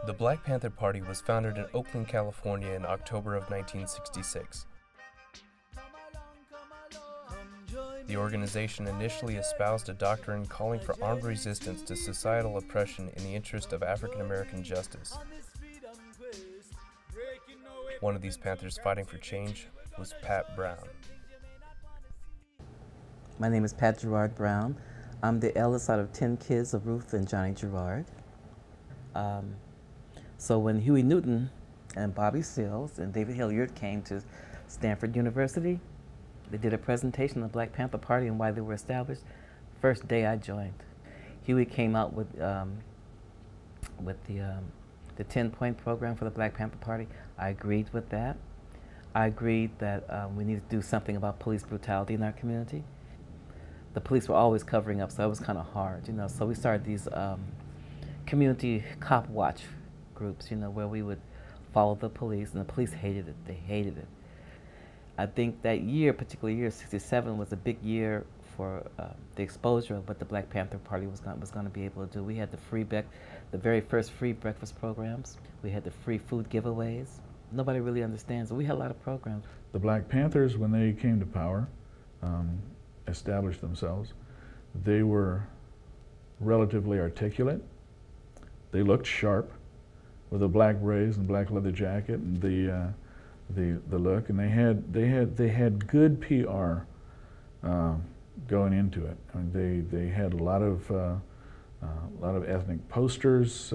The Black Panther Party was founded in Oakland, California in October of 1966. The organization initially espoused a doctrine calling for armed resistance to societal oppression in the interest of African American justice. One of these Panthers fighting for change was Pat Brown. My name is Pat Gerard Brown. I'm the eldest out of 10 kids of Ruth and Johnny Gerard. So when Huey Newton and Bobby Seals and David Hilliard came to Stanford University, they did a presentation on the Black Panther Party and why they were established. First day I joined. Huey came out with the 10-point program for the Black Panther Party. I agreed with that. I agreed that we needed to do something about police brutality in our community. The police were always covering up, so it was kind of hard, you know. So we started these community cop watch groups, you know, where we would follow the police, and the police hated it. They hated it. I think that year, particular year, '67, was a big year for the exposure of what the Black Panther Party was going to be able to do. We had the very first free breakfast programs. We had the free food giveaways. Nobody really understands, but we had a lot of programs. The Black Panthers, when they came to power, established themselves, they were relatively articulate. They looked sharp with a black berets and black leather jacket and the look, and they had good PR going into it. I mean, they had a lot of ethnic posters,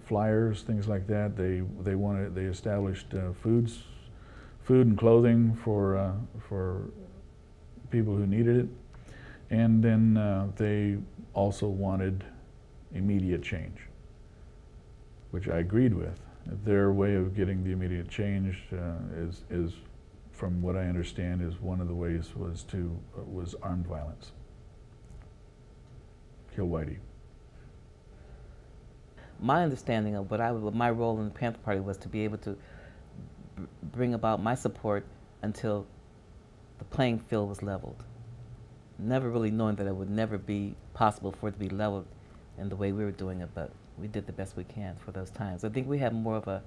flyers, things like that. They established food and clothing for people who needed it, and then they also wanted immediate change, which I agreed with. Their way of getting the immediate change is, from what I understand, is one of the ways was armed violence. Kill Whitey. My understanding of what my role in the Panther Party was to be able to bring about my support until the playing field was leveled. Never really knowing that it would never be possible for it to be leveled in the way we were doing it, but we did the best we can for those times. I think we have more of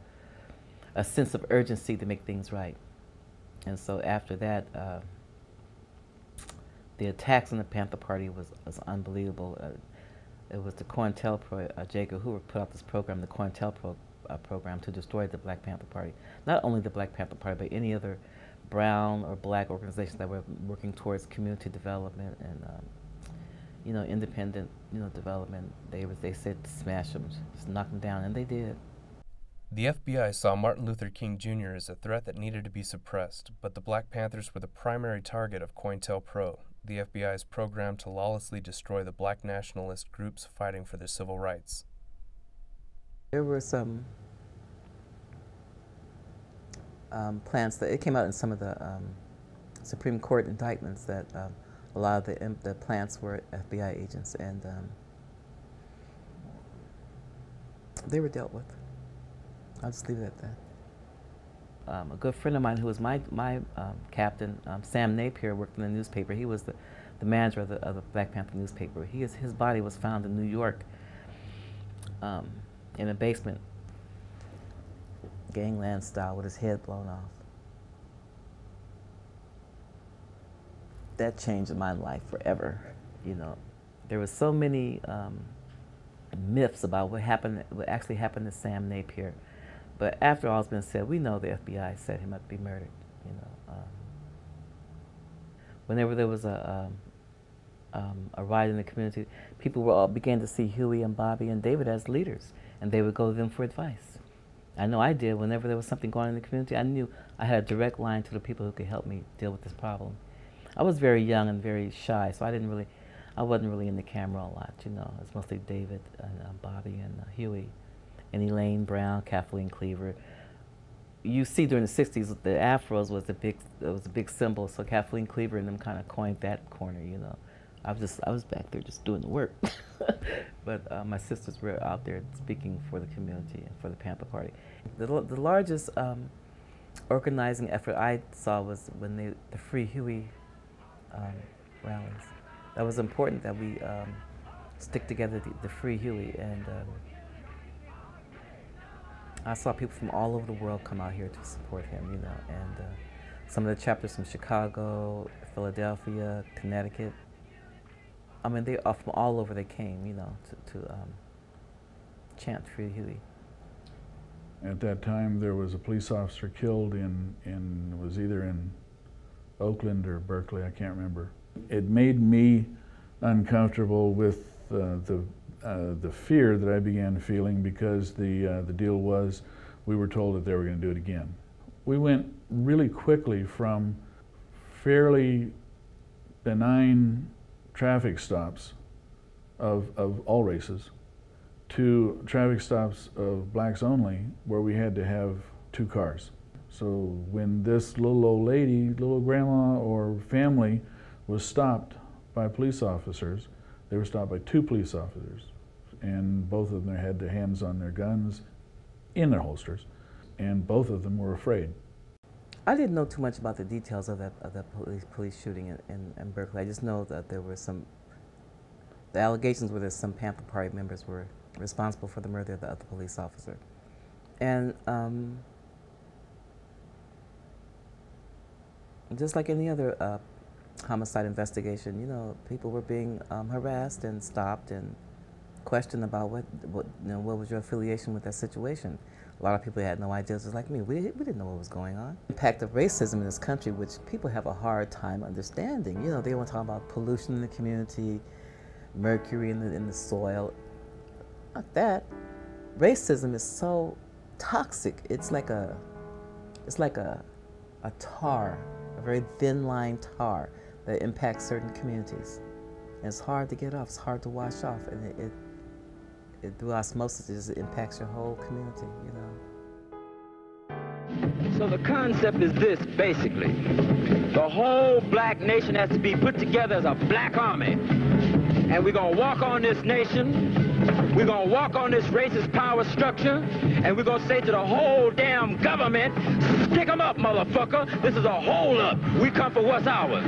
a sense of urgency to make things right. And so after that, the attacks on the Panther Party was unbelievable. It was the COINTELPRO, J. Edgar Hoover put out this program, the COINTELPRO program, to destroy the Black Panther Party. Not only the Black Panther Party, but any other brown or black organizations that were working towards community development and you know, independent, you know, development. They said smash them, just knock them down, and they did. The FBI saw Martin Luther King Jr. as a threat that needed to be suppressed, but the Black Panthers were the primary target of COINTELPRO, the FBI's program to lawlessly destroy the black nationalist groups fighting for their civil rights. There were some plans that it came out in some of the Supreme Court indictments that a lot of the plants were FBI agents, and they were dealt with. I'll just leave it at that. A good friend of mine who was my captain, Sam Napier, worked in the newspaper. He was the manager of the Black Panther newspaper. His body was found in New York in a basement, gangland style, with his head blown off. That changed my life forever. You know, there were so many myths about what actually happened to Sam Napier, but after all's been said, we know the FBI set him up to be murdered. You know, whenever there was a riot in the community, people began to see Huey and Bobby and David as leaders, and they would go to them for advice. I know I did. Whenever there was something going on in the community, I knew I had a direct line to the people who could help me deal with this problem. I was very young and very shy, so I wasn't really in the camera a lot, you know. It was mostly David and Bobby and Huey and Elaine Brown, Kathleen Cleaver. You see, during the '60s, the afros was a big symbol, so Kathleen Cleaver and them kind of coined that corner, you know. I was back there just doing the work, but my sisters were out there speaking for the community and for the Panther Party. The largest organizing effort I saw was when the Free Huey rallies. That was important that we stick together, the Free Huey, and I saw people from all over the world come out here to support him, you know, and some of the chapters from Chicago, Philadelphia, Connecticut. I mean, they are from all over. They came, you know, to chant Free Huey. At that time, there was a police officer killed it was either in Oakland or Berkeley, I can't remember. It made me uncomfortable with the fear that I began feeling, because the deal was we were told that they were going to do it again. We went really quickly from fairly benign traffic stops of all races to traffic stops of blacks only, where we had to have 2 cars. So when this little old lady, little grandma or family was stopped by police officers, they were stopped by 2 police officers, and both of them had their hands on their guns in their holsters, and both of them were afraid. I didn't know too much about the details of that police shooting in Berkeley. I just know that there were the allegations were that some Panther Party members were responsible for the murder of the police officer. And just like any other homicide investigation, you know, people were being harassed and stopped and questioned about what was your affiliation with that situation. A lot of people had no idea, just like me. We didn't know what was going on. The impact of racism in this country, which people have a hard time understanding. You know, they want to talk about pollution in the community, mercury in the soil. Not that. Racism is so toxic. It's like a tar, a very thin line tar that impacts certain communities. And it's hard to get off. It's hard to wash off, and it through osmosis, it impacts your whole community, you know. So the concept is this, basically. The whole black nation has to be put together as a black army. And we're going to walk on this nation, we're going to walk on this racist power structure, and we're going to say to the whole damn government, stick 'em up, motherfucker. This is a hold up. We come for what's ours.